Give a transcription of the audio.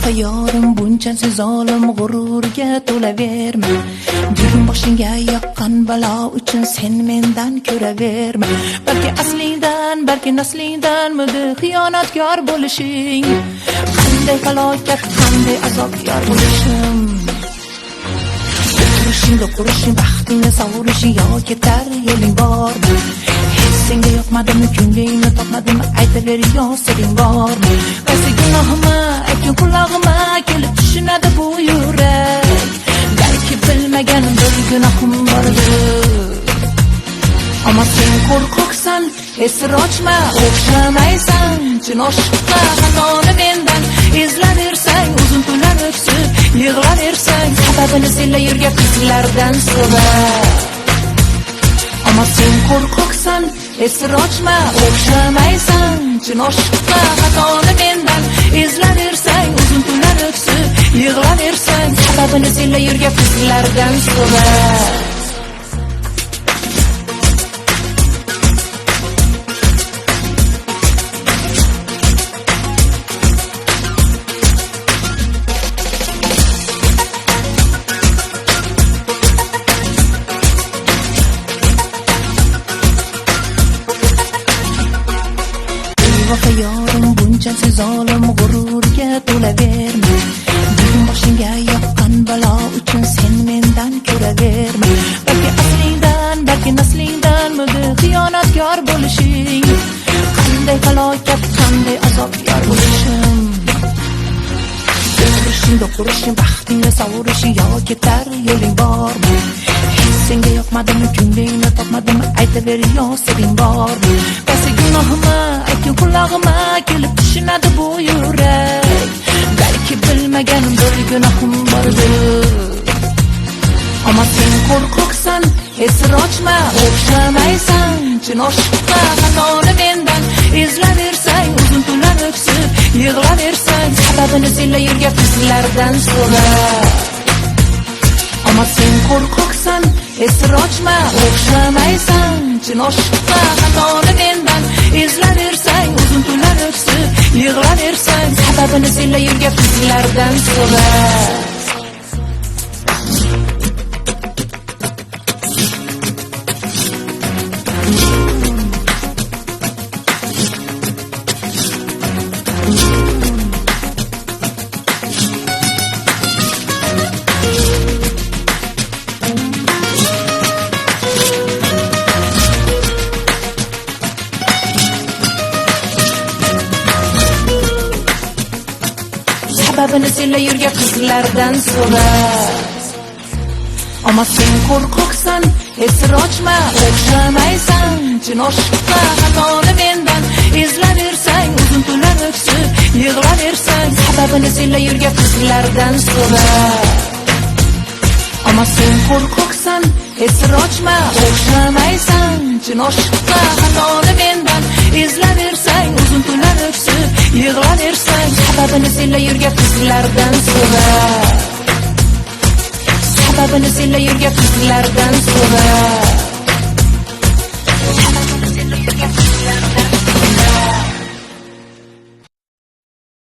Vafa yorim bunchasi zolim g'ururga to'laverma. Bugun boshingga yoqqan balo uchun sen mendan ko'raverma. Balki aslidan, balki naslingdan mudi xiyonatkor bo'lishing. Qanday falokat, qanday azobkor bo'lishim. Qurishing, baxtingni sovurishing yoki tar yo'ling bormi? Senga yoqmadimi, ko'nglingni topmadimi, aytaver yo'siring bormi? Qaysi gunohimni aytgan qulog'imga kelib tushunadi bu yurak. Balki bilmaganim bir gunohim bordir. Ammo sen qo'rqoqsan, esir ochma, o'xshamaysan. Chin oshiqqa xatoni mendan izlaversang, uzun kunlar o'tsin, yig'laversang, sababini senla yurgan qizlardan so'ra. Ammo sen qo'rqoqsan, esir ochma, o'xshamaysan. Chin oshiqqa xatoni mendan izlaversang, uzun kunlar o'tsin, yig'laversang, sababini senla yurgan qizlardan so'ra. Vafa yorim bunchasi zolim g'ururga to'laverma. Bugun boshingga yoqqan balo uchun sen mendan ko'raverma. Balki aslingdan, balki naslingdan mudi xiyonatkor bo'lishing. Qanday falokat, qanday azobkor bo'lishim. Qurishing, baxtingni sovurishing yoki tar yo'ling bormi? Senga yoqmadimi, ko'nglingni topmadimi, aytaver yo'siring bormi? Qaysi gunohimni aytgan qulog'imga kelib tushunadi bu yurak. Balki bilmaganim bir gunohim bordir. Ammo sen qo'rqoqsan, esir ochma, o'xshamaysan. Chin oshiqqa xatoni mendan izlaversang, uzun kunlar o'tsin, yig'laversang, sababini senla yurgan qizlardan so'ra. Ammo sen qo'rqoqsan, esir ochma, o'xshamaysan. Chin oshiqqa xatoni mendan izlaversang, uzun kunlar o'tsin, yig'laversang, sababini senla yurgan qizlardan so'ra. Sababini senla yurgan qizlardan so'ra. Ammo sen qo'rqoqsan, esir ochma, o'xshamaysan. Chin oshiqqa xatoni mendan izlaversang, uzun kunlar o'tsin, yig'laversang, sababini senla yurgan qizlardan so'ra. Ammo sen qo'rqoqsan, esir ochma, o'xshamaysan. Chin oshiqqa xatoni mendan izlaversang, uzun kunlar o'tsin, yig'laversang, sababini senla yurgan qizlardan so'ra. Sababini senla yurgan qizlardan so'ra.